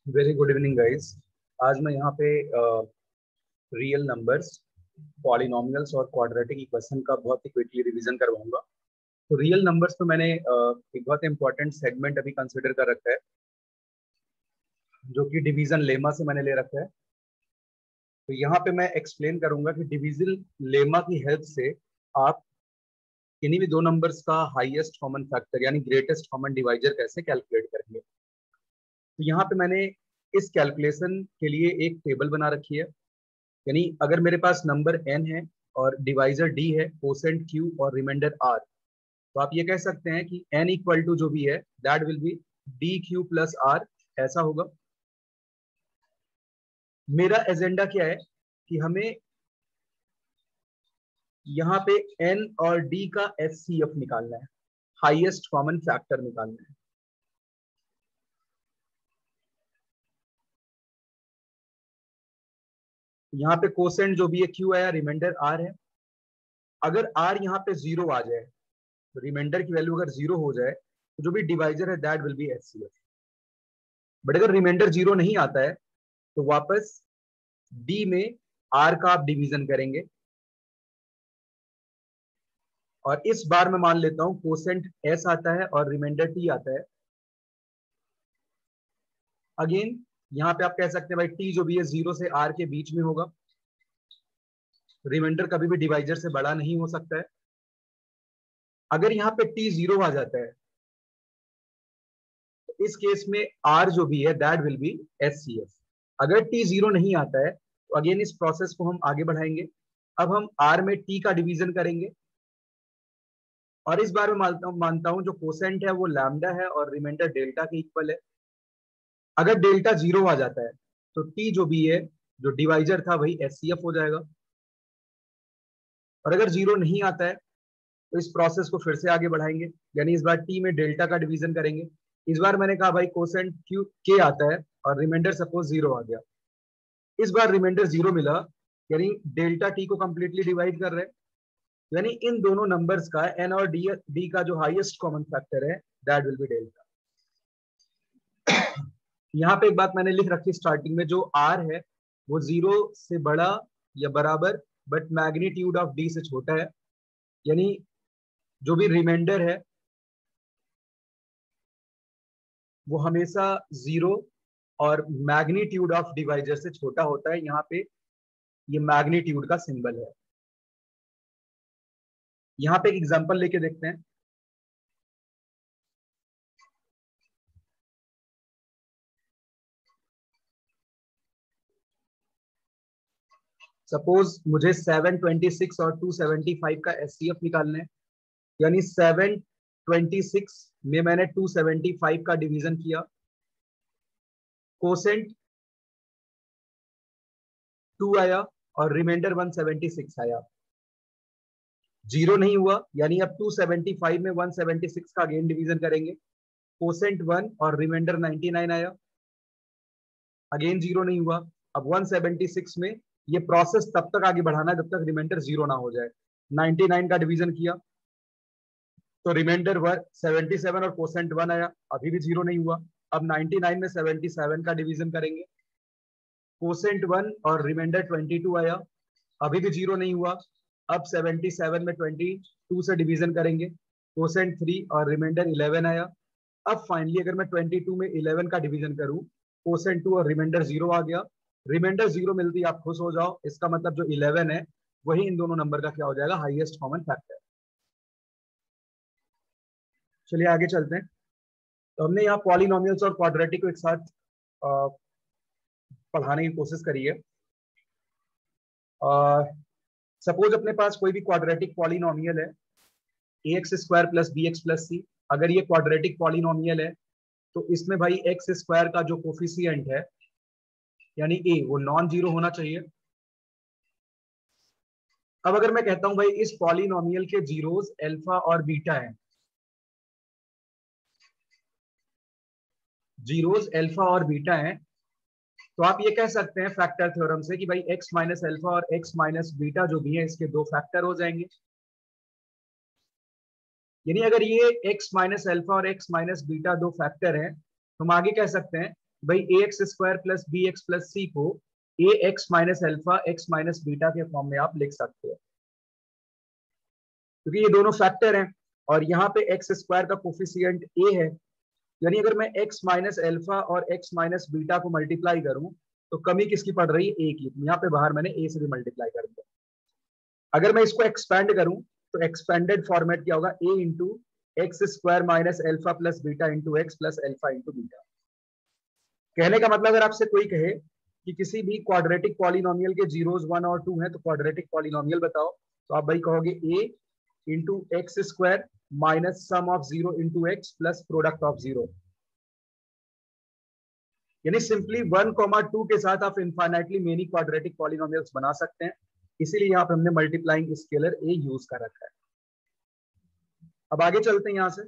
Very good evening guys. आज मैं यहाँ पे रियल नंबर्स, पॉलिनोमियल्स और क्वाड्रेटिक इक्वेशन का बहुत ही क्विकली रिवीजन करवाऊंगा। तो रियल नंबर्स तो मैंने एक बहुत इंपॉर्टेंट सेगमेंट अभी कंसिडर कर रखा है, जो कि डिवीजन लेमा से मैंने ले रखा है। तो यहाँ पे मैं एक्सप्लेन करूंगा कि डिवीजन लेमा की हेल्प से आप किन्हीं भी दो नंबर्स का हाईएस्ट कॉमन फैक्टर यानी ग्रेटेस्ट कॉमन डिवाइजर कैसे कैलकुलेट करेंगे। तो यहाँ पे मैंने इस कैलकुलेशन के लिए एक टेबल बना रखी है। यानी अगर मेरे पास नंबर n है और डिवाइजर d है, कोसेंट q और रिमाइंडर r, तो आप ये कह सकते हैं कि n इक्वल टू जो भी है that will B dq plus r। ऐसा होगा। मेरा एजेंडा क्या है कि हमें यहाँ पे n और d का HCF निकालना है, हाईएस्ट कॉमन फैक्टर निकालना है। यहाँ पे कोसेंट जो भी है q आया, रिमाइंडर r है। अगर r यहाँ पे जीरो आ जाए, तो रिमाइंडर की वैल्यू अगर जीरो हो जाए, तो जो भी डिवाइजर है that will B HCF। But अगर रिमाइंडर जीरो नहीं आता है, तो वापस d में r का आप डिवीजन करेंगे। और इस बार मैं मान लेता हूं कोसेंट s आता है और रिमाइंडर t आता है। अगेन यहाँ पे आप कह सकते हैं भाई t जो भी है जीरो से r के बीच में होगा। रिमाइंडर कभी भी डिवाइजर से बड़ा नहीं हो सकता है। अगर यहाँ पे t जीरो आ जाता है, तो इस केस में r जो भी है दैट विल बी HCF। अगर t जीरो नहीं आता है, तो अगेन इस प्रोसेस को हम आगे बढ़ाएंगे। अब हम r में t का डिवीजन करेंगे। और इस बार मैं मानता हूं जो कोसेंट है वो लैम्डा है और रिमाइंडर डेल्टा के इक्वल है। अगर डेल्टा जीरो आ जाता है, तो t जो भी है, जो डिवाइजर था वही HCF हो जाएगा। और अगर जीरो नहीं आता है, तो इस प्रोसेस को फिर से आगे बढ़ाएंगे। यानी इस बार t में डेल्टा का डिवीजन करेंगे। इस बार मैंने कहा भाई कोसेंट क्यू के आता है और रिमाइंडर सपोज जीरो आ गया। इस बार रिमाइंडर जीरो मिला, यानी डेल्टा t को कंप्लीटली डिवाइड कर रहे हैं। यानी इन दोनों नंबर्स का n और d का जो हाईएस्ट कॉमन फैक्टर है दैट विल बी डेल्टा। यहाँ पे एक बात मैंने लिख रखी स्टार्टिंग में, जो r है वो जीरो से बड़ा या बराबर बट मैग्नीट्यूड ऑफ d से छोटा है। यानी जो भी रिमाइंडर है वो हमेशा जीरो और मैग्नीट्यूड ऑफ डिवाइजर से छोटा होता है। यहाँ पे ये मैग्नीट्यूड का सिंबल है। यहाँ पे एक एग्जांपल लेके देखते हैं। सपोज मुझे 726 और 275 का HCF निकालना है। यानी 726 में मैंने 275 का डिवीजन किया। कोसेंट 2 आया और रिमाइंडर 176 आया। जीरो नहीं हुआ, यानी अब 275 में 176 का अगेन डिवीजन करेंगे। कोसेंट 1 और रिमाइंडर 99 आया। अगेन जीरो नहीं हुआ। अब 176 में ये प्रोसेस तब तक आगे बढ़ाना है जब तक रिमाइंडर जीरो ना हो जाए। 99 का डिवीजन किया तो रिमाइंडर 77 और कोसेंट 1 आया, अभी भी जीरो नहीं हुआ। अब 99 में 77 का डिवीजन करेंगे। कोसेंट 1 और रिमाइंडर 22 आया, अभी भी जीरो नहीं हुआ। अब 77 में 22 से डिवीजन करेंगे। कोसेंट 3 और रिमाइंडर 11 आया। अब फाइनली अगर मैं 22 में 11 का डिवीजन करूं, कोसेंट 2 और रिमाइंडर जीरो आ गया। रिमाइंडर जीरो मिलती आप खुश हो जाओ, इसका मतलब जो 11 है वही इन दोनों नंबर का क्या हो जाएगा, हाईएस्ट कॉमन फैक्टर। चलिए आगे चलते हैं। तो हमने यहाँ पॉलिनोमियल्स और क्वाड्रेटिक को एक साथ पढ़ाने की कोशिश करी है। सपोज अपने पास कोई भी क्वाड्रेटिक पॉलिनोमियल है, ax square plus bx plus c। अगर ये क्वाड्रेटिक पॉलिनोमियल है, तो इसमें भाई एक्स स्क्वायर का जो कोफिशिएंट है यानी a, वो नॉन जीरो होना चाहिए। अब अगर मैं कहता हूं भाई इस पॉलिनोमियल के जीरोस अल्फा और बीटा हैं, जीरोस अल्फा और बीटा हैं, तो आप ये कह सकते हैं फैक्टर थ्योरम से कि भाई x माइनस अल्फा और x माइनस बीटा जो भी है इसके दो फैक्टर हो जाएंगे। यानी अगर ये x माइनस अल्फा और x माइनस बीटा दो फैक्टर हैं, तो हम आगे कह सकते हैं भाई a x square plus b x plus c को a x minus alpha x minus beta के फॉर्म में आप लिख सकते हो, क्योंकि ये दोनों फैक्टर हैं और यहाँ पे एक्स स्क्वायर का कोफिशिएंट ए है, यानी अगर मैं एक्स माइनस एल्फा और एक्स माइनस बीटा को मल्टीप्लाई करूं तो कमी किसकी पड़ रही है, ए की। यहाँ पे बाहर मैंने ए से भी मल्टीप्लाई कर दिया। अगर मैं इसको एक्सपेंड करूं तो एक्सपेंडेड फॉर्मेट क्या होगा, a into x square minus alpha plus beta into x plus alpha into beta. कहने का मतलब अगर आपसे कोई कहे कि किसी भी क्वाड्रेटिक पॉलिनोमियल के जीरोस 1 और 2 हैं तो क्वाड्रेटिक पॉलिनोमियल बताओ, तो आप भाई कहोगे a into x square minus sum of 0 into x plus product of 0। यानी सिंपली 1,2 के साथ आप इनफाइनाइटली मेनी क्वाड्रेटिक पॉलिनोमियल्स बना सकते हैं, इसीलिए यहाँ पे हमने मल्टीप्लाइंग स्केलर ए यूज कर रखा है। अब आगे चलते हैं यहां से।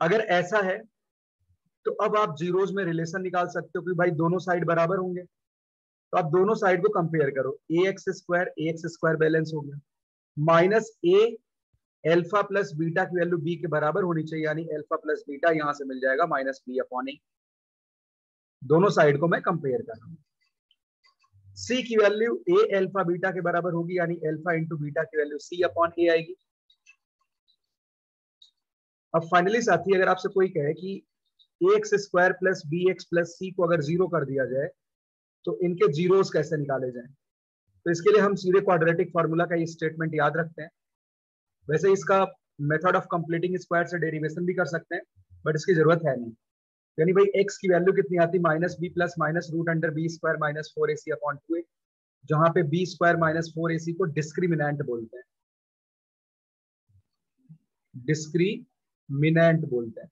अगर ऐसा है तो अब आप जीरोस में रिलेशन निकाल सकते हो कि भाई दोनों साइड बराबर होंगे, तो आप दोनों साइड को कंपेयर करो। ए एक्स स्क्वायर बैलेंस हो गया, माइनस ए एल्फा प्लस बीटा की वैल्यू बी के बराबर होनी चाहिए, यानी एल्फा प्लस बीटा यहां से मिल जाएगा माइनस बी अपॉन ए। दोनों साइड को मैं कंपेयर कर रहा हूं। सी की वैल्यू ए एल्फा बीटा के बराबर होगी, यानी एल्फा इंटू बीटा की वैल्यू सी अपॉन ए आएगी। अब फाइनली साथी अगर आपसे कोई कहे कि a x square plus b x plus c को अगर जीरो कर दिया जाए तो इनके जीरोस कैसे निकाले जाएं, तो इसके लिए हम सीधे क्वाड्रेटिक फार्मूला का ये स्टेटमेंट याद रखते हैं। वैसे इसका मेथड ऑफ कंप्लीटिंग स्क्वायर से डेरिवेशन भी कर सकते हैं, बट इसकी जरूरत है नहीं। यानी भाई एक्स की वैल्यू कितनी आती है, minus B plus minus root under B square minus 4ac upon 2a, जहां पे बी स्क्वायर माइनस 4ac को डिस्क्रिमिनेंट बोलते हैं, डिस्क्रिमिनेंट बोलते हैं।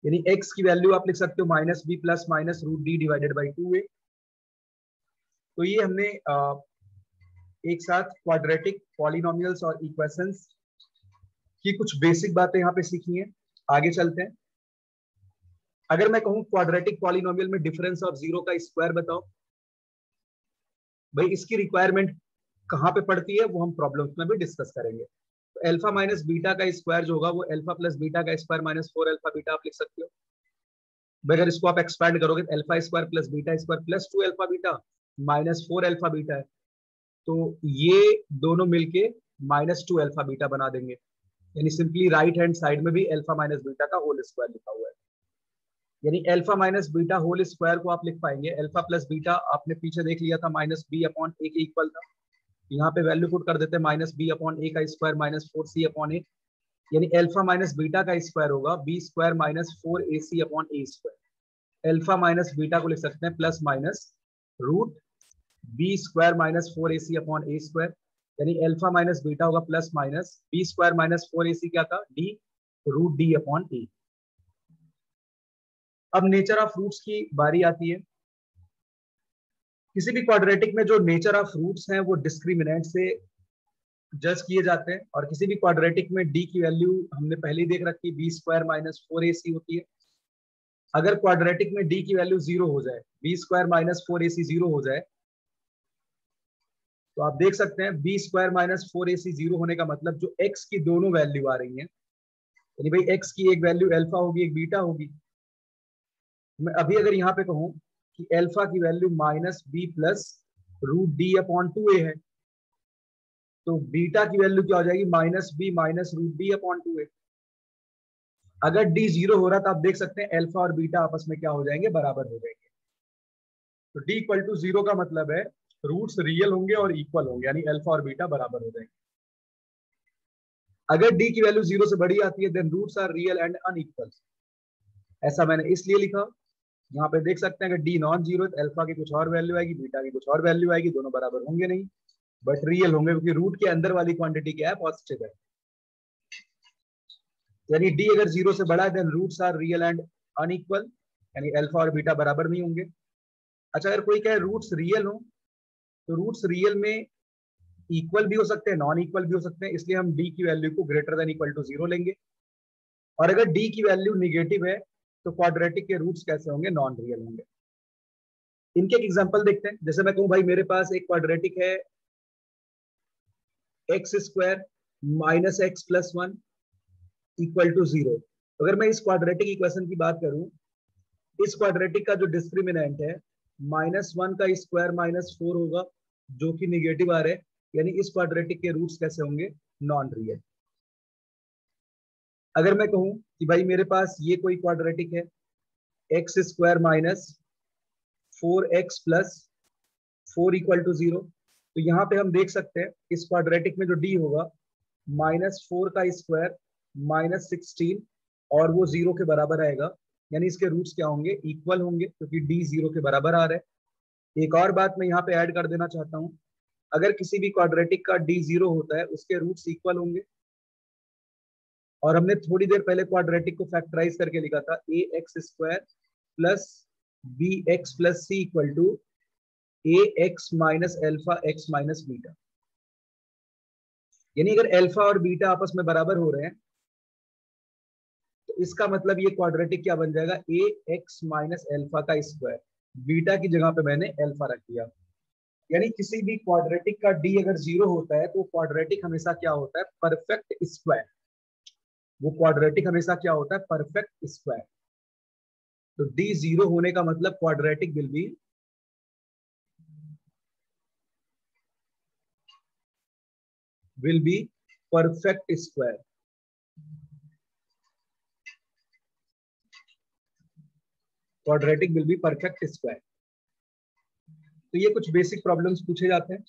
यानी x की वैल्यू आप लिख सकते हो minus B plus minus root D divided by 2a। तो ये हमने एक साथ क्वाड्रेटिक पॉलिनोमियल्स और इक्वेशंस की कुछ बेसिक बातें यहाँ पे सीखी हैं। आगे चलते हैं। अगर मैं कहूं क्वाड्रेटिक पॉलिनोमियल में डिफरेंस ऑफ 0 का स्क्वायर बताओ, भाई इसकी रिक्वायरमेंट कहाँ पे पड़ती है वो हम प्रॉब्लम्स में भी डिस्कस करेंगे। तो एल्फा माइनस बीटा का स्क्वायर जो होगा वो एल्फा प्लस बीटा का स्क्वायर माइनस 4 अल्फा बीटा आप लिख सकते हो। भाई अगर इसको आप एक्सपैंड करोगे तो alpha square plus beta square plus 2 alpha beta minus 4 alpha beta है, तो ये दोनों मिलके माइनस 2 अल्फा बीटा बना देंगे। यानी सिंपली राइट हैंड साइड में भी एल्फा माइनस बीटा का होल स्क्वायर लिखा हुआ है, यानी alpha minus beta whole square को आप लिख पाएंगे। एल्फा प्लस बीटा आपने पीछे देख लिया था माइनस बी अपॉन ए के इक्वल था, यहाँ पे वैल्यू पुट कर देते हैं माइनस बी अपॉन ए का square minus 4c upon a, यानी एल्फा माइनस बीटा का स्क्वायर होगा b square minus 4ac upon a square. Alpha minus beta को लिख सकते हैं plus minus root b square minus 4ac upon a square, यानी alpha minus beta होगा plus minus b square minus 4ac क्या था, D root D upon a. अब nature of roots की बारी आती है। किसी भी क्वाड्रेटिक में जो नेचर ऑफ रूट्स हैं वो डिस्क्रिमिनेंट से जज किए जाते हैं, और किसी भी क्वाड्रेटिक में डी की वैल्यू हमने पहले ही देख रखी, बी स्क्वायर माइनस 4ac होती है। अगर क्वाड्रेटिक में डी की वैल्यू 0 हो जाए, बी स्क्वायर माइनस 4ac 0 हो जाए, तो आप देख सकते हैं बी स्क्वायर माइनस 4ac 0 होने का मतलब जो एक्स की दोनों वैल्यू आ रही हैं, यानी भाई एक्स की एक वैल्यू अल्फा होगी एक बीटा होगी। मैं अभी अगर यहाँ पे कहूँ कि अल्फा की value minus B plus root D upon 2a है, तो बीटा की वैल्यू क्या हो जाएगी, minus B minus root D upon 2a। अगर डी 0 हो रहा तो आप देख सकते हैं अल्फा और बीटा आपस में क्या हो जाएंगे, बराबर हो जाएंगे। तो डी इक्वल टू 0 का मतलब है रूट्स रियल होंगे और इक्वल होंगे, यानी अल्फा और बीटा बराबर हो जाएंगे। अगर डी की वैल्यू 0 से बड़ी आती है then roots are real and unequal. ऐसा मैंने इसलिए लिखा, यहाँ पे देख सकते हैं अगर डी नॉन जीरो तो अल्फा की कुछ और वैल्यू आएगी, बीटा की कुछ और वैल्यू आएगी, दोनों बराबर होंगे नहीं बट रियल होंगे, क्योंकि रूट के अंदर वाली क्वांटिटी क्या है, पॉजिटिव है। यानी डी अगर 0 से बड़ा है then roots are real and unequal, यानी अल्फा और बीटा बराबर नहीं होंगे। अच्छा अगर कोई कहे रूट्स रियल हो, तो रूट्स रियल में इक्वल भी हो सकते हैं नॉन इक्वल भी हो सकते हैं, इसलिए हम डी की वैल्यू को ग्रेटर देन इक्वल टू 0 लेंगे। और अगर डी की वैल्यू निगेटिव है तो क्वाड्रेटिक के रूट्स कैसे होंगे, नॉन रियल होंगे। इनके एक एग्जांपल देखते हैं। जैसे मैं कहूं भाई मेरे पास एक क्वाड्रेटिक है X square minus X plus 1 equal to 0, अगर मैं इस क्वाड्रेटिक इक्वेशन की बात करूं, इस क्वाड्रेटिक का जो डिस्क्रिमिनेंट है -1 का स्क्वायर -4 होगा, जो कि निगेटिव आ रहा है, यानी इस क्वाड्रेटिक के रूट्स कैसे होंगे, नॉन रियल। अगर मैं कहूं कि भाई मेरे पास ये कोई क्वाड्रेटिक है, एक्स स्क्वायर -4x + 4 = 0, तो यहाँ पे हम देख सकते हैं इस क्वाड्रेटिक में जो डी होगा -4 का स्क्वायर -16, और वो 0 के बराबर आएगा, यानी इसके रूट्स क्या होंगे, इक्वल होंगे, क्योंकि डी 0 के बराबर आ रहा है। एक और बात मैं यहाँ पे ऐड कर देना चाहता हूँ, अगर किसी भी क्वाड्रेटिक का डी 0 होता है, उसके रूट्स इक्वल होंगे। और हमने थोड़ी देर पहले क्वाड्रेटिक को फैक्टराइज करके लिखा था, ax² + bx + c = ax - alpha x - beta. यानी अगर अल्फा और बीटा आपस में बराबर हो रहे हैं, तो इसका मतलब ये क्वाड्रेटिक क्या बन जाएगा, ax - अल्फा का स्क्वायर, बीटा की जगह पे मैंने अल्फा रख दिया। यानी किसी भी क्वाड्रेटिक का डी अगर 0 होता है, तो क्वाड्रेटिक हमेशा क्या होता है, परफेक्ट स्क्वायर। वो क्वाड्रेटिक हमेशा क्या होता है, परफेक्ट स्क्वायर। तो डी 0 होने का मतलब quadratic will be perfect square. Quadratic will be perfect square. तो ये कुछ बेसिक प्रॉब्लम्स पूछे जाते हैं।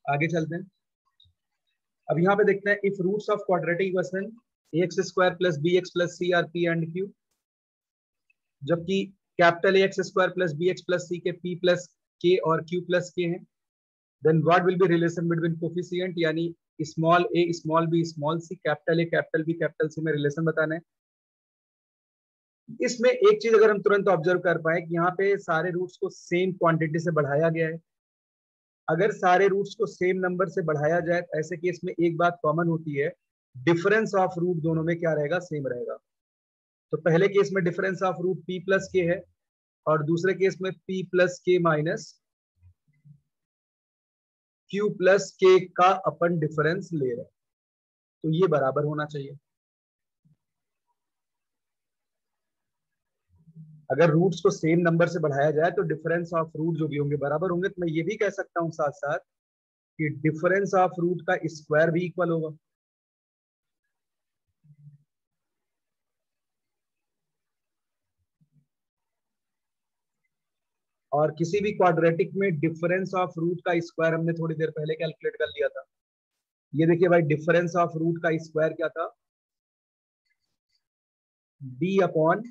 आगे चलते हैं। अब यहाँ पे देखते हैं, if roots of quadratic equation ax² + bx + c are p and q, जबकि कैपिटल ax² + bx + c के p + k और q + k हैं, then what will be relation between coefficient, यानी small a small b small c, capital A capital B capital C में relation बताना है। इसमें एक चीज अगर हम तुरंत ऑब्जर्व कर पाए कि यहाँ पे सारे रूट्स को सेम क्वांटिटी से बढ़ाया गया है। अगर सारे रूट्स को सेम नंबर से बढ़ाया जाए, तो ऐसे केस में एक बात कॉमन होती है, डिफरेंस ऑफ रूट दोनों में क्या रहेगा, सेम रहेगा। तो पहले केस में difference of root p + k है, और दूसरे केस में p + k - q + k का अपन डिफरेंस ले रहे हैं, तो ये बराबर होना चाहिए। अगर रूट्स को सेम नंबर से बढ़ाया जाए, तो डिफरेंस ऑफ रूट जो भी होंगे बराबर होंगे। तो मैं ये भी कह सकता हूं साथ साथ कि डिफरेंस ऑफ रूट का स्क्वायर भी इक्वल होगा। और किसी भी क्वाड्रेटिक में डिफरेंस ऑफ रूट का स्क्वायर हमने थोड़ी देर पहले कैलकुलेट कर लिया था। ये देखिए भाई, डिफरेंस ऑफ रूट का स्क्वायर क्या था, d/a²।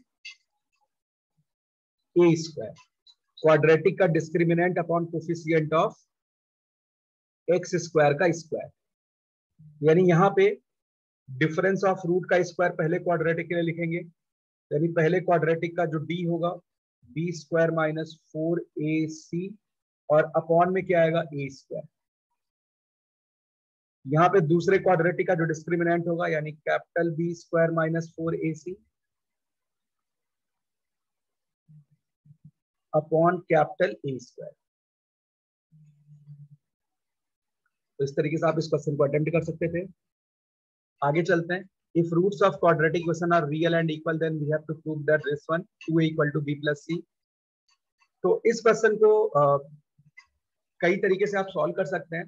क्वाड्रेटिक का discriminant upon coefficient of x² का स्क्वायर। यानी यहाँ पे डिफरेंस ऑफ रूट का स्क्वायर पहले क्वाड्रेटिक के लिए लिखेंगे, यानी पहले क्वाड्रेटिक का जो d होगा b² - 4ac, और अपॉन में क्या आएगा, a²। यहाँ पे दूसरे क्वाड्रेटिक का जो डिस्क्रिमिनेंट होगा, यानी capital B² - 4ac upon capital A²। तो इस तरीके से आप इस क्वेश्चन को अटेम्प्ट कर सकते थे। आगे चलते हैं। If roots of quadratic equation are real and equal, then we have to prove that this one 2a = b + c। तो इस क्वेश्चन को कई तरीके से आप सॉल्व कर सकते हैं।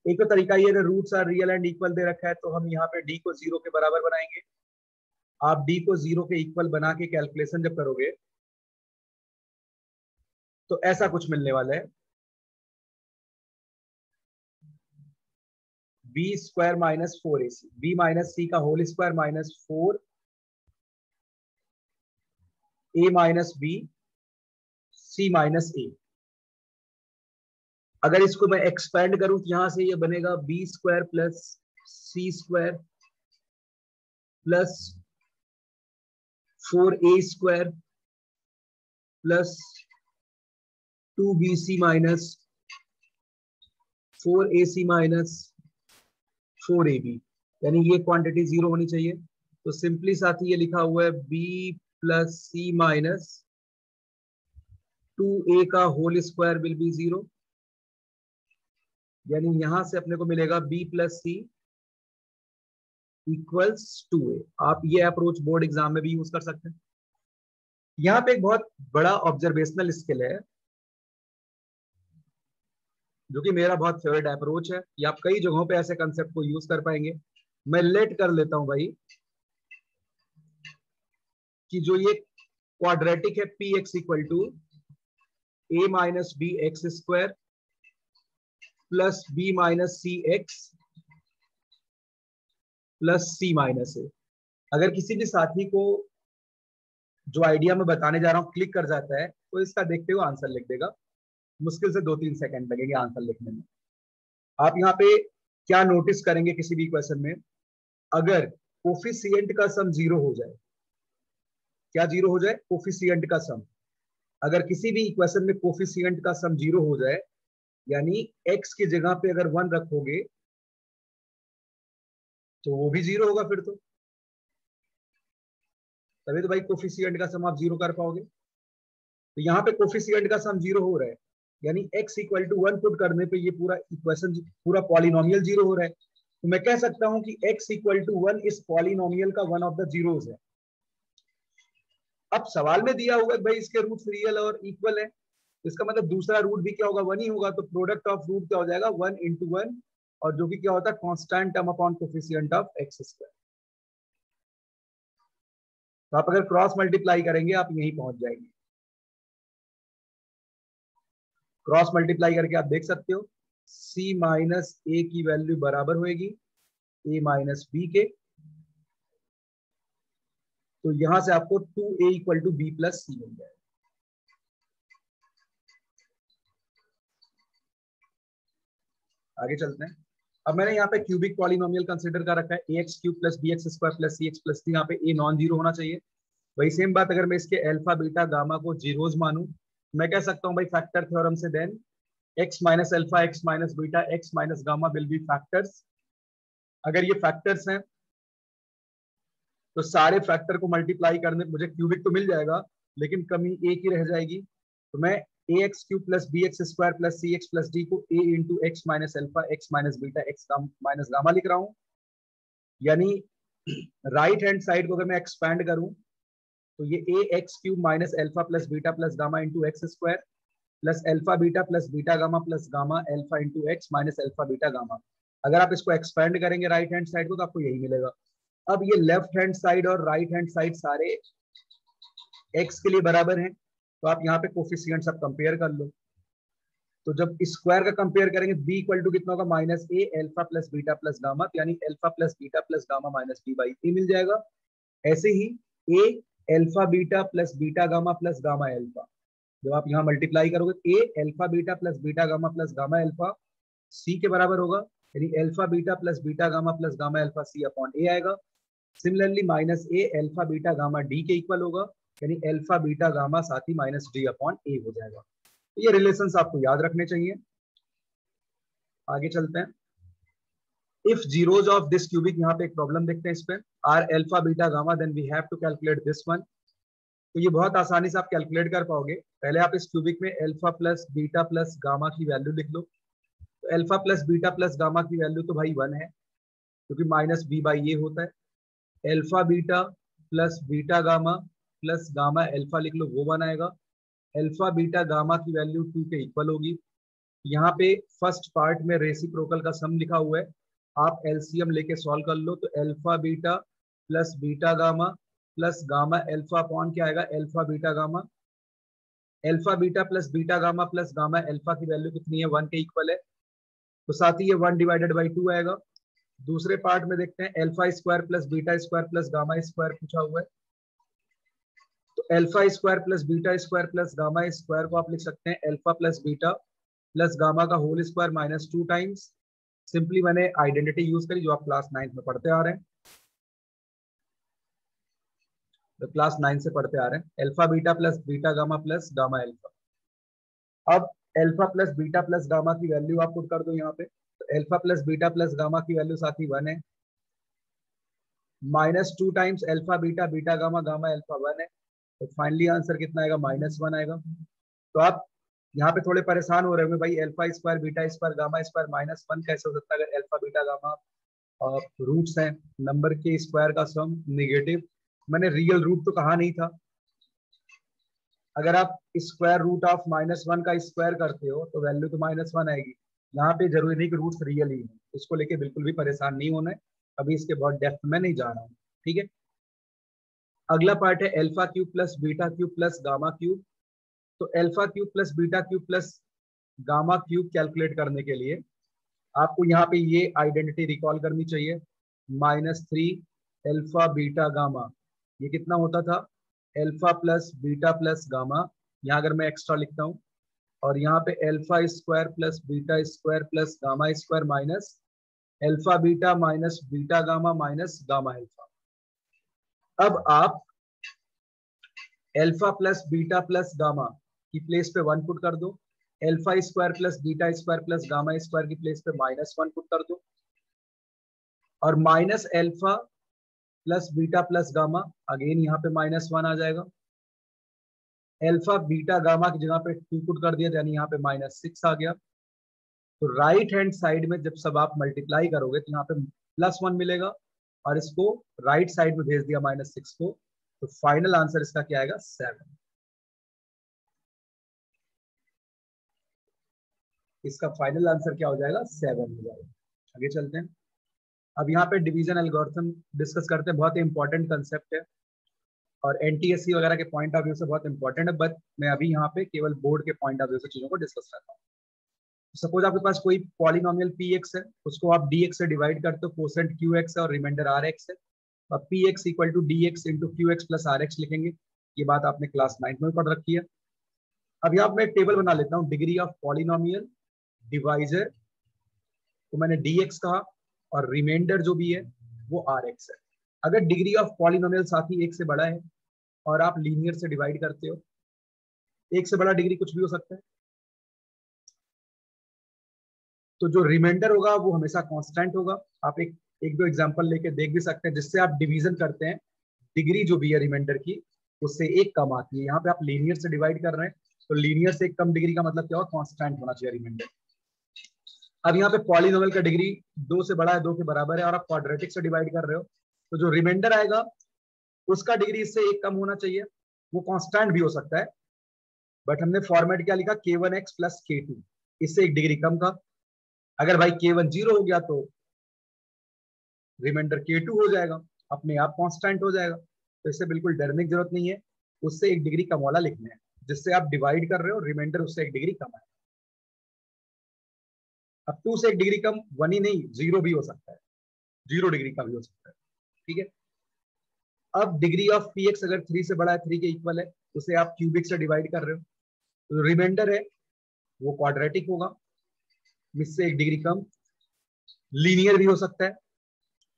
एक तो तरीका ये, अगर roots are real and equal दे रखा है, तो हम यहाँ पे d को 0 के बराबर बनाएंगे। आप d को 0 के इक्वल बना के कैलकुलेशन जब करोगे, तो ऐसा कुछ मिलने वाला है, b² - 4ac, b - c का whole square -4 a - b c - a। अगर इसको मैं एक्सपेंड करूं, तो यहां से ये बनेगा b² + c² + 4a² + 2bc - 4ac - 4ab, यानी ये क्वांटिटी 0 होनी चाहिए। तो सिंपली साथ ही ये लिखा हुआ है b + c - 2a का होल स्क्वायर विल बी 0, यानी यहां से अपने को मिलेगा b + c इक्वल्स 2a। आप ये अप्रोच बोर्ड एग्जाम में भी यूज कर सकते हैं। यहाँ पे एक बहुत बड़ा ऑब्जर्वेशनल स्किल है जो कि मेरा बहुत फेवरेट अप्रोच है। ये आप कई जगहों पे ऐसे कंसेप्ट को यूज कर पाएंगे। मैं लेट कर लेता हूं भाई कि जो ये क्वाड्रेटिक है p x equal to a minus b x square plus b minus c x plus c minus a. अगर किसी भी साथी को जो आइडिया मैं बताने जा रहा हूं क्लिक कर जाता है तो इसका देखते हुए आंसर लिख देगा। मुश्किल से 2-3 सेकंड लगेंगे आंसर लिखने में। आप यहाँ पे क्या नोटिस करेंगे किसी भी क्वेश्चन में, अगर कोफिशिएंट का सम 0 हो जाए, क्या 0 हो जाए? कोफिशिएंट का सम। अगर किसी भी इक्वेशन में कोफिशिएंट का सम 0 हो जाए, यानी x की जगह पे अगर 1 रखोगे तो वो भी 0 होगा फिर तो। तभी तो भाई कोफिशिएंट का सम आप 0 कर पाओगे। तो यहाँ पे कोफिशिएंट का सम 0 हो रहा है, यानी x इक्वल टू 1 पुट करने पे ये पूरा इक्वेशन, पूरा पॉलिनोमियल 0 हो रहा है। तो मैं कह सकता हूं कि x इक्वल टू 1 इस पॉलिनोमियल का वन ऑफ द जीरोस है। अब सवाल में दिया होगा भाई इसके रूट्स रियल और इक्वल है, तो इसका मतलब दूसरा रूट भी क्या होगा? 1 ही होगा। तो प्रोडक्ट ऑफ रूट क्या हो जाएगा? 1 into 1, और जो कि क्या होता है? Constant term upon coefficient of x square. तो आप अगर क्रॉस मल्टीप्लाई करेंगे आप यहीं पहुंच जाएंगे। क्रॉस मल्टीप्लाई करके आप देख सकते हो c माइनस ए की वैल्यू बराबर होगी a माइनस बी के। तो यहां से आपको 2a equal to b plus c मिल जाएगा। आगे चलते हैं। अब मैंने यहाँ पे क्यूबिक पॉलिनोमियल कंसीडर कर रखा है ax cube plus b x square plus c x plus d. यहाँ पे a नॉन जीरो होना चाहिए। वही सेम बात अगर मैं इसके अल्फा बीटा गामा को जीरोज मानूं, मैं कह सकता हूं भाई फैक्टर थ्योरम से, then x minus alpha x minus beta x minus gamma will be factors. अगर ये फैक्टर्स हैं तो सारे फैक्टर को मल्टीप्लाई करने मुझे क्यूबिक तो मिल जाएगा, लेकिन कमी एक ही रह जाएगी। तो मैं a x cube plus b x square plus c x plus d को a into x minus alpha x minus beta x minus gamma लिख रहा हूं। यानी राइट हैंड साइड को अगर मैं एक्सपैंड करूं तो ये a x cube minus alpha plus beta plus gamma into x square plus alpha beta plus beta gamma plus gamma alpha into x minus alpha beta gamma. अगर आप इसको expand करेंगे राइट हैंड साइड को तो आपको यही मिलेगा। अब ये लेफ्ट हैंड साइड और राइट हैंड साइड सारे x के लिए बराबर हैं, तो आप यहाँ पे कोफिशिएंट सब कंपेयर कर लो। तो जब स्क्वायर का कंपेयर करेंगे b इक्वल टू कितना होगा? Minus a alpha plus beta plus gamma, यानी alpha plus beta plus gamma minus b by a मिल जाएगा। ऐसे ही a alpha beta plus beta gamma plus gamma alpha, जब आप यहाँ मल्टीप्लाई करोगे a alpha beta plus beta gamma plus gamma alpha c के बराबर होगा, यानी alpha beta plus beta gamma plus gamma alpha c upon a आएगा। Similarly minus a alpha beta gamma D के इक्वल होगा, यानी अल्फा बीटा गामा साथ ही minus D upon ए हो जाएगा। तो ये रिलेशंस आपको याद रखने चाहिए। आगे चलते हैं। If zeros of this cubic, यहाँ पे एक प्रॉब्लम देखते हैं इस पे, are alpha beta gamma then we have to calculate this one. तो ये बहुत आसानी से आप कैलकुलेट कर पाओगे। पहले आप इस क्यूबिक में alpha plus beta plus gamma की वैल्यू लिख लो। तो alpha plus beta plus gamma की वैल्यू तो भाई 1 है, क्योंकि माइनस बी बाई ए होता है। Alpha beta plus beta gamma plus gamma alpha लिख लो, वो 1 आएगा। अल्फा बीटा गामा की वैल्यू 2 के इक्वल होगी। यहाँ पे फर्स्ट पार्ट में रेसिप्रोकल का सम लिखा हुआ है, आप एलसीएम लेके सॉल्व कर लो। तो alpha beta plus beta gamma plus gamma alpha upon क्या आएगा? Alpha beta gamma. Alpha beta plus beta gamma plus gamma alpha की वैल्यू कितनी है? 1 के इक्वल है, तो साथ ही ये 1 डिवाइडेड बाई 2 आएगा। दूसरे पार्ट में देखते हैं, alpha square plus beta square plus gamma square पूछा हुआ है। तो alpha square plus beta square plus gamma square को आप लिख सकते हैं alpha plus beta plus gamma का whole square minus 2 times. Simply मैंने आइडेंटिटी यूज करी जो आप क्लास 9 में पढ़ते आ रहे हैं, तो क्लास 9 से पढ़ते आ रहे हैं। Alpha beta plus beta gamma plus gamma alpha. अब alpha plus beta plus gamma की वैल्यू आप पुट कर दो यहाँ पे। तो alpha plus beta plus gamma की वैल्यू साथ ही 1 है, minus 2 times alpha beta beta gamma gamma alpha 1 है। तो फाइनली आंसर कितना आएगा? -1 आएगा। तो आप यहाँ पे थोड़े परेशान हो रहे होंगे, भाई alpha square beta square gamma square -1 कैसे हो सकता है अगर अल्फा बीटा गामा रूट्स हैं, नंबर के स्क्वायर का सम नेगेटिव, मैंने रियल रूट तो कहा नहीं था। अगर आप स्क्वायर रूट ऑफ -1 का स्क्वायर करते हो तो वैल्यू तो -1 आएगी। यहाँ पे जरूरी नहीं कि रूट्स रियल ही हो, इसको लेके बिल्कुल भी परेशान नहीं होना है, अभी इसके बहुत डेप्थ में नहीं जा रहा हूँ, ठीक है। अगला पार्ट है alpha cube plus beta cube plus gamma cube. तो alpha cube plus beta cube plus gamma cube calculate करने के लिए आपको यहाँ पे ये आइडेंटिटी रिकॉल करनी चाहिए, -3 अल्फा बीटा गामा। ये कितना होता था, alpha plus beta plus gamma. यहाँ अगर मैं एक्स्ट्रा लिखता हूँ, और यहाँ पे alpha square plus beta square plus gamma square minus alpha beta minus beta gamma minus gamma alpha. अब आप alpha plus beta plus gamma की प्लेस पे 1 पुट कर दो, alpha square plus beta square plus gamma square की place पे -1 put कर दो, और minus alpha plus beta plus gamma, again यहाँ पे -1 आ जाएगा। अल्फा बीटा गामा की जगह पे 2 पुट कर दिया, यानी यहाँ पे -6 आ गया। तो राइट हैंड साइड में जब सब आप मल्टीप्लाई करोगे तो यहाँ पे +1 मिलेगा, और इसको राइट साइड में भेज दिया -6 को, तो फाइनल आंसर इसका क्या आएगा, 7। इसका फाइनल आंसर क्या हो जाएगा, 7 हो जाएगा। आगे चलते हैं। अब यहाँ पे डिवीजन एल्गोरिथम डिस्कस करते हैं, बहुत ही इंपॉर्टेंट कंसेप्ट है और एनटीएससी वगैरह के पॉइंट ऑफ व्यू से बहुत इंपॉर्टेंट है, बट मैं अभी यहाँ पे केवल बोर्ड के पॉइंट ऑफ व्यू से चीजों को डिस्कस करता हूँ। सपोज आपके पास कोई पॉलिनोमियल px है, उसको आप dx से डिवाइड करते हो, कोसेंट qx है और रिमाइंडर rx है, और px equal to dx into qx plus rx लिखेंगे। ये बात आपने क्लास 9 में पढ़ रखी है। अब यहाँ मैं टेबल बना लेता हूँ, डिग्री ऑफ पॉलिनोमियल डिवाइजर, तो मैंने dx कहा, और रिमाइंडर जो भी है वो rx है। अगर डिग्री ऑफ पॉलिनोमियल साथ ही 1 से बड़ा है और आप लीनियर से डिवाइड करते हो, 1 से बड़ा डिग्री कुछ भी हो सकता है, तो जो रिमाइंडर होगा वो हमेशा कांस्टेंट होगा। आप एक दो एग्जांपल लेके देख भी सकते हैं, जिससे आप डिवीजन करते हैं, डिग्री जो भी है रिमाइंडर की उससे 1 कम आती है। यहाँ पे आप लीनियर से डिवाइड कर रहे हैं, तो लीनियर से 1 कम डिग्री का मतलब क्या होगा, कांस्टेंट होना चाहिए रिमाइंडर। अब यहाँ पे पॉलिनोमियल का डिग्री 2 से बड़ा है, 2 के बराबर है, और आप क्वाड्रेटिक से डिवाइड कर रहे हो, तो जो रिमाइंडर आएगा उसका डिग्री इससे 1 कम होना चाहिए। वो कांस्टेंट भी हो सकता है, बट हमने फॉर्मेट क्या लिखा, k1x प्लस k2, इससे 1 डिग्री कम का। अगर भाई k1 0 हो गया तो रिमाइंडर k2 हो जाएगा, अपने आप कांस्टेंट हो जाएगा। तो इससे बिल्कुल डरने की जरूरत नहीं है, उससे 1 डिग्री कम वाला लिखना है, जिससे आप डिवाइड कर रहे हो, रिमाइंडर उससे 1 डिग्री कम है। अब 2 से 1 डिग्री कम 1 ही नहीं, 0 भी हो सकता है, 0 डिग्री का भी हो सकता है, ठीक है। अब डिग्री ऑफ px अगर 3 से बड़ा है, 3 के इक्वल है, उसे आप क्यूबिक से डिवाइड कर रहे हो, तो रिमाइंडर है वो क्वाड्रेटिक होगा, इससे 1 डिग्री कम। लीनियर भी हो सकता है,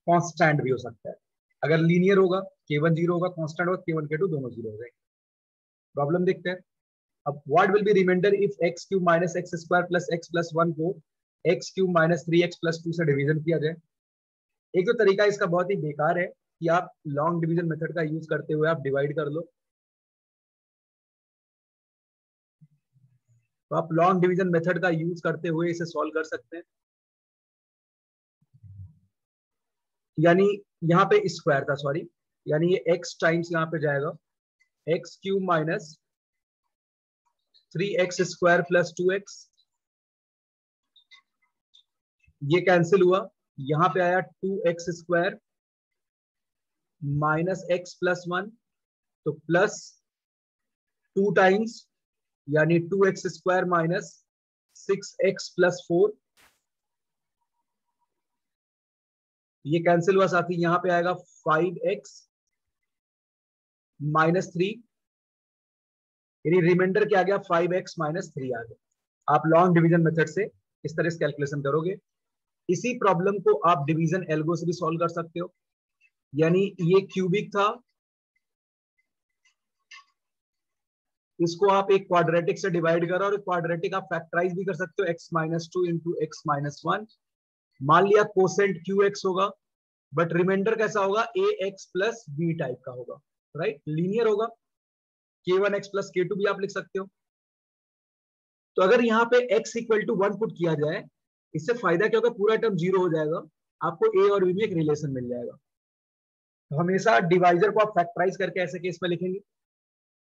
कांस्टेंट भी हो सकता है। अगर लीनियर होगा k1 0 होगा, कांस्टेंट होगा k1 k2 दोनों 0 हो जाएंगे। प्रॉब्लम देखते हैं। अब what will be remainder if x cube minus X square plus x plus 1 को x cube minus 3x plus 2 से डिवीजन किया जाए। एक तो तरीका इसका बहुत ही बेकार है कि आप लॉन्ग डिवीजन मेथड का यूज करते हुए आप डिवाइड कर लो, तो आप लॉन्ग डिवीजन मेथड का यूज करते हुए इसे सॉल्व कर सकते हैं। यानी यहाँ पे स्क्वायर था, सॉरी, यानी ये x टाइम्स यहाँ पे जाएगा, x cube minus 3x square plus 2x, ये कैंसिल हुआ, यहाँ पे आया 2x square minus x plus 1, तो प्लस 2 टाइम्स यानी 2x square minus 6x plus 4, ये कैंसिल हुआ साथी, यहां पे आएगा 5x माइनस 3, यानी रिमाइंडर क्या आ गया, 5x माइनस 3 आ गया। आप लॉन्ग डिवीजन मेथड से इस तरह से कैलकुलेशन करोगे। इसी प्रॉब्लम को आप डिवीजन एल्गो से भी सॉल्व कर सकते हो, यानी ये क्यूबिक था, इसको आप एक क्वाड्रेटिक से डिवाइड करो, और क्वाड्रेटिक आप फैक्टराइज भी कर सकते हो, x minus 2 into x minus 1। मान लिया कोसेंट QX होगा, बट रिमाइंडर कैसा होगा, AX प्लस B टाइप का होगा, राइट, लीनियर होगा। k1x प्लस k2 भी आप लिख सकते हो। तो अगर यहाँ पे x इक्वल टू 1 पुट किया जाए, इससे फायदा क्या होगा, पूरा टर्म 0 हो जाएगा, आपको ए और बी में एक रिलेशन मिल जाएगा। तो हमेशा डिवाइजर को आप फैक्टराइज करके ऐसे केस में लिखेंगे,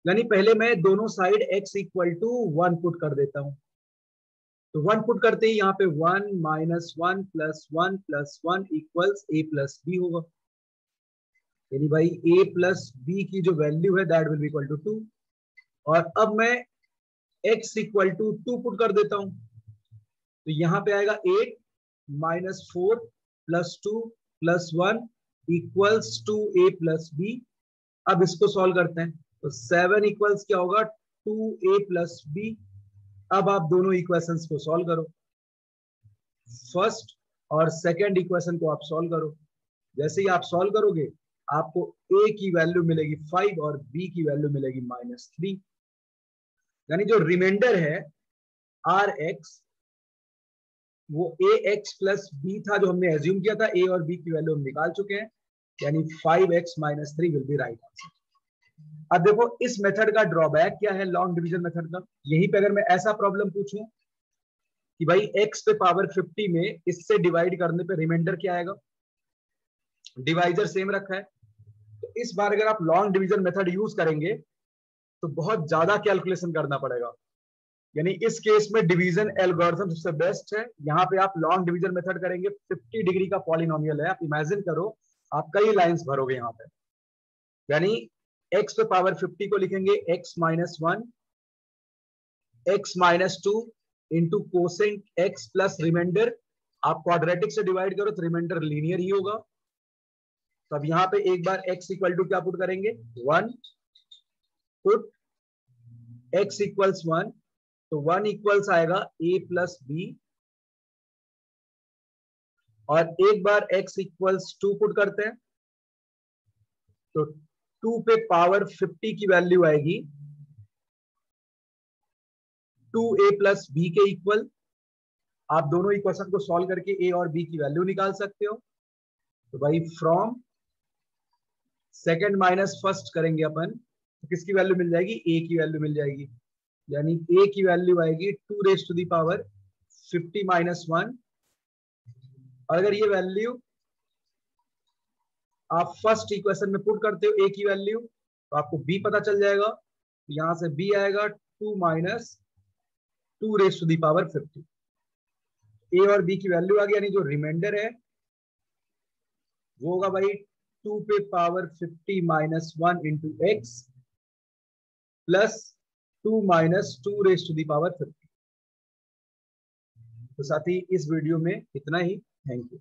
यानी पहले मैं दोनों side x equal to 1 put कर देता हूं। तो 1 पुट करते ही यहाँ पे 1 minus 1 plus 1 plus 1 equals a plus B होगा, यानी भाई a प्लस बी की जो वैल्यू है that will be equal to 2। और अब मैं x इक्वल टू 2 पुट कर देता हूं, तो यहाँ पे आएगा 8 minus 4 plus 2 plus 1 equals to a plus B. अब इसको सॉल्व करते हैं, तो 7 इक्वल्स क्या होगा 2a प्लस बी। अब आप दोनों इक्वेशंस को सॉल्व करो, फर्स्ट और सेकंड इक्वेशन को आप सॉल्व करो। जैसे ही आप सॉल्व करोगे आपको a की वैल्यू मिलेगी 5 और b की वैल्यू मिलेगी -3, यानी जो रिमाइंडर है rx वो ax प्लस b था जो हमने एज्यूम किया था, a और b की वैल्यू हम निकाल चुके हैं, यानी 5x - 3 will be right answer. अब देखो इस मेथड का ड्रॉबैक क्या है लॉन्ग डिवीजन मेथड का। यहीं पे अगर मैं ऐसा प्रॉब्लम पूछूं कि भाई x पे पावर 50 में इससे डिवाइड करने पे रिमाइंडर क्या आएगा, डिवाइजर सेम रखा है, तो इस बार अगर आप लॉन्ग डिवीजन मेथड यूज करेंगे तो बहुत ज्यादा कैलकुलेशन करना पड़ेगा। यानी इस केस में डिवीजन एल्गोरिथम सबसे बेस्ट है। यहाँ पे आप लॉन्ग डिवीजन मेथड करेंगे, 50 डिग्री का पॉलिनोमियल है, आप इमेजिन करो आप कई लाइंस भरोगे यहाँ पे, यानी x पे पावर 50 को लिखेंगे x minus 1 x minus 2 into quotient x plus remainder. आप क्वाड्रेटिक से डिवाइड करो तो रिमाइंडर लीनियर ही होगा। तो अब यहाँ पे एक बार x इक्वल टू क्या पुट करेंगे 1, पुट x इक्वल्स 1, तो 1 इक्वल्स आएगा a प्लस बी, और एक बार x इक्वल्स 2 पुट करते हैं तो 2 पे पावर 50 की वैल्यू आएगी 2a प्लस बी के इक्वल। आप दोनों इक्वेशन को सॉल्व करके a और b की वैल्यू निकाल सकते हो। तो भाई फ्रॉम सेकंड माइनस फर्स्ट करेंगे अपन, तो किसकी वैल्यू मिल जाएगी a की वैल्यू मिल जाएगी, यानी a की वैल्यू आएगी 2 raise to the power 50 minus 1। और अगर ये वैल्यू आप फर्स्ट इक्वेशन में पुट करते हो a की वैल्यू, तो आपको b पता चल जाएगा, तो यहां से b आएगा 2 minus 2 raise to the power 50। a और b की वैल्यू आ गई, यानी जो रिमाइंडर है वो होगा भाई 2 पे power 50 minus 1 into x plus 2 minus 2 raise to the power 50। तो साथ ही इस वीडियो में इतना ही। Thank you.